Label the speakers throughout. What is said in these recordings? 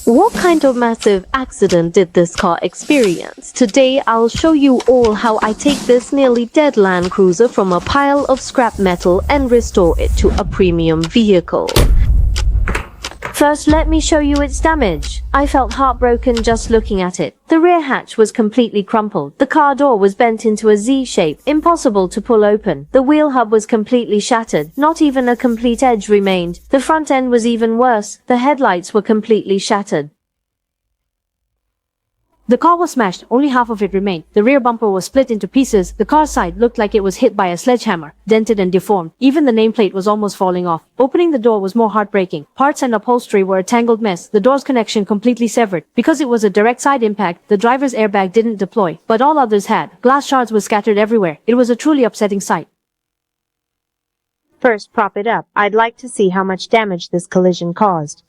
Speaker 1: What kind of massive accident did this car experience? Today I'll show you all how I take this nearly dead Land Cruiser from a pile of scrap metal and restore it to a premium vehicle. First, let me show you its damage. I felt heartbroken just looking at it. The rear hatch was completely crumpled. The car door was bent into a Z shape, impossible to pull open. The wheel hub was completely shattered. Not even a complete edge remained. The front end was even worse. The headlights were completely shattered.
Speaker 2: The car was smashed, only half of it remained. The rear bumper was split into pieces. The car side looked like it was hit by a sledgehammer, dented and deformed. Even the nameplate was almost falling off. Opening the door was more heartbreaking. Parts and upholstery were a tangled mess. The door's connection completely severed. Because it was a direct side impact, the driver's airbag didn't deploy, but all others had. Glass shards were scattered everywhere. It was a truly upsetting sight.
Speaker 3: First, prop it up. I'd like to see how much damage this collision caused.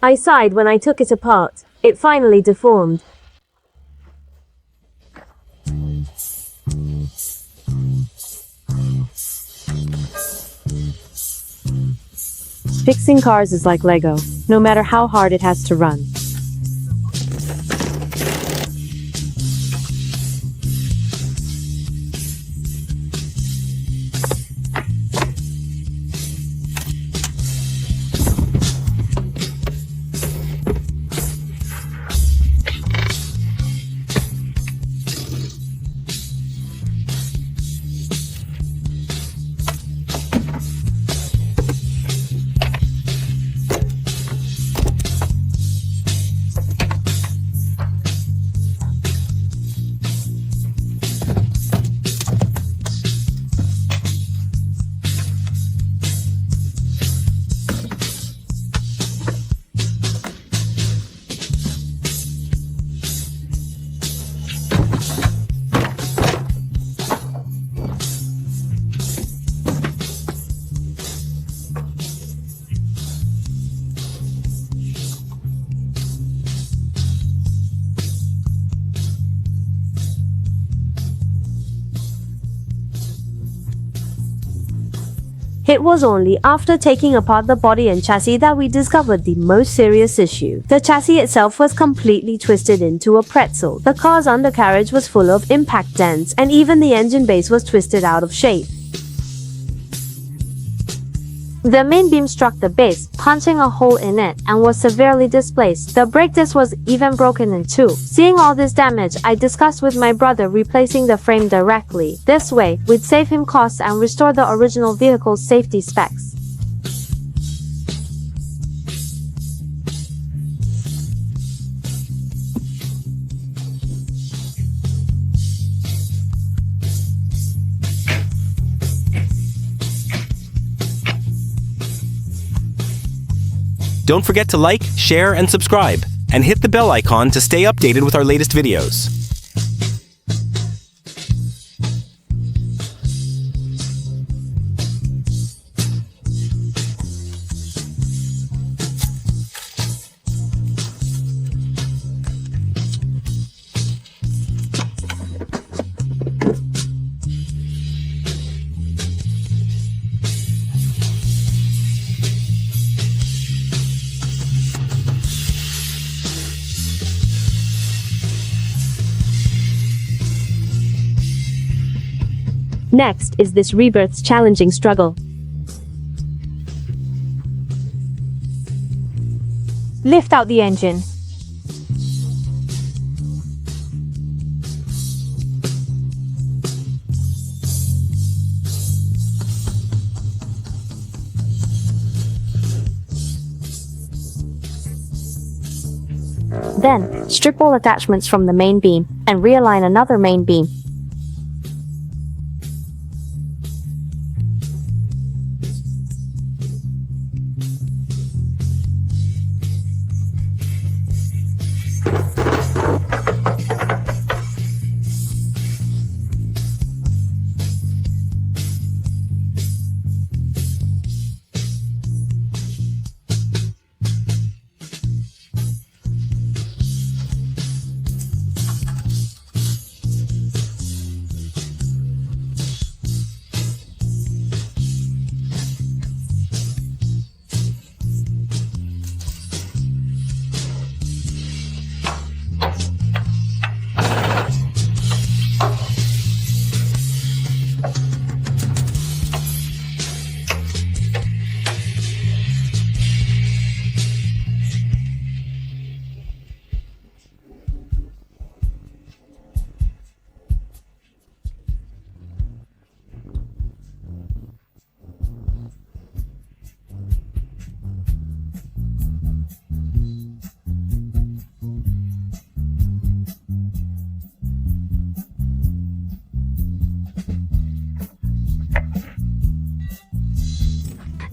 Speaker 1: I sighed when I took it apart. It finally deformed.
Speaker 3: Fixing cars is like Lego, no matter how hard it has to run.
Speaker 1: It was only after taking apart the body and chassis that we discovered the most serious issue. The chassis itself was completely twisted into a pretzel. The car's undercarriage was full of impact dents, and even the engine base was twisted out of shape. The main beam struck the base, punching a hole in it, and was severely displaced. The brake disc was even broken in two. Seeing all this damage, I discussed with my brother replacing the frame directly. This way, we'd save him costs and restore the original vehicle's safety specs.
Speaker 4: Don't forget to like, share, and subscribe, and hit the bell icon to stay updated with our latest videos.
Speaker 1: Next is this rebirth's challenging struggle.
Speaker 2: Lift out the engine.
Speaker 1: Then, strip all attachments from the main beam and realign another main beam.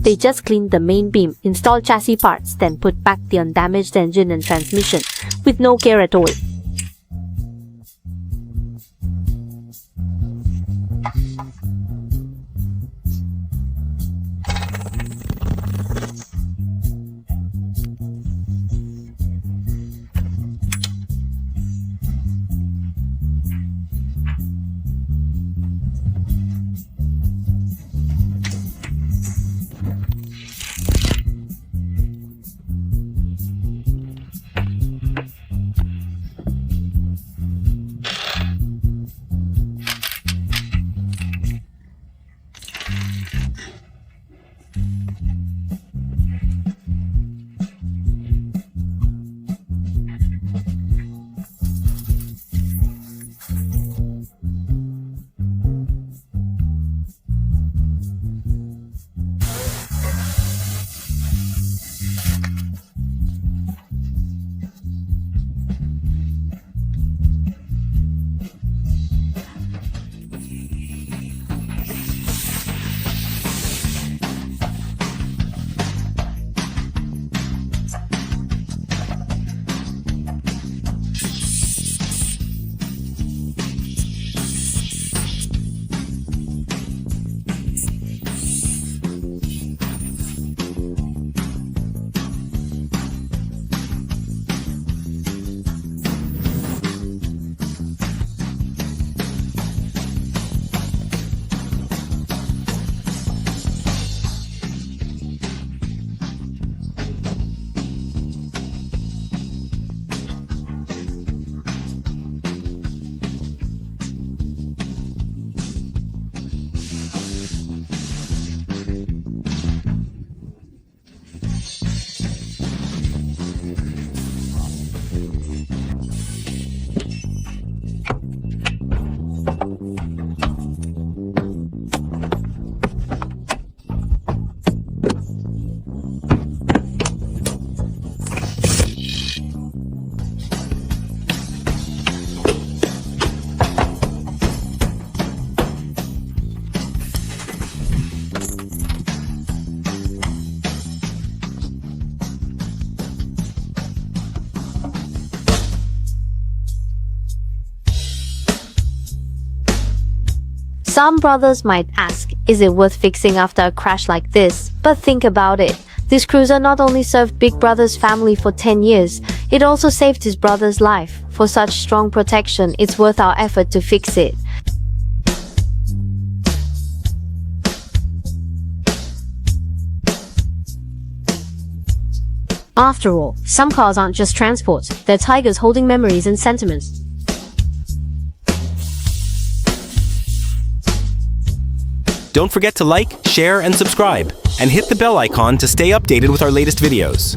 Speaker 2: They just cleaned the main beam, installed chassis parts, then put back the undamaged engine and transmission, with no care at all.
Speaker 1: Some brothers might ask, is it worth fixing after a crash like this? But think about it. This cruiser not only served Big Brother's family for 10 years, it also saved his brother's life. For such strong protection, it's worth our effort to fix it. After all, some cars aren't just transport, they're tigers holding memories and sentiments.
Speaker 4: Don't forget to like, share, and subscribe, and hit the bell icon to stay updated with our latest videos.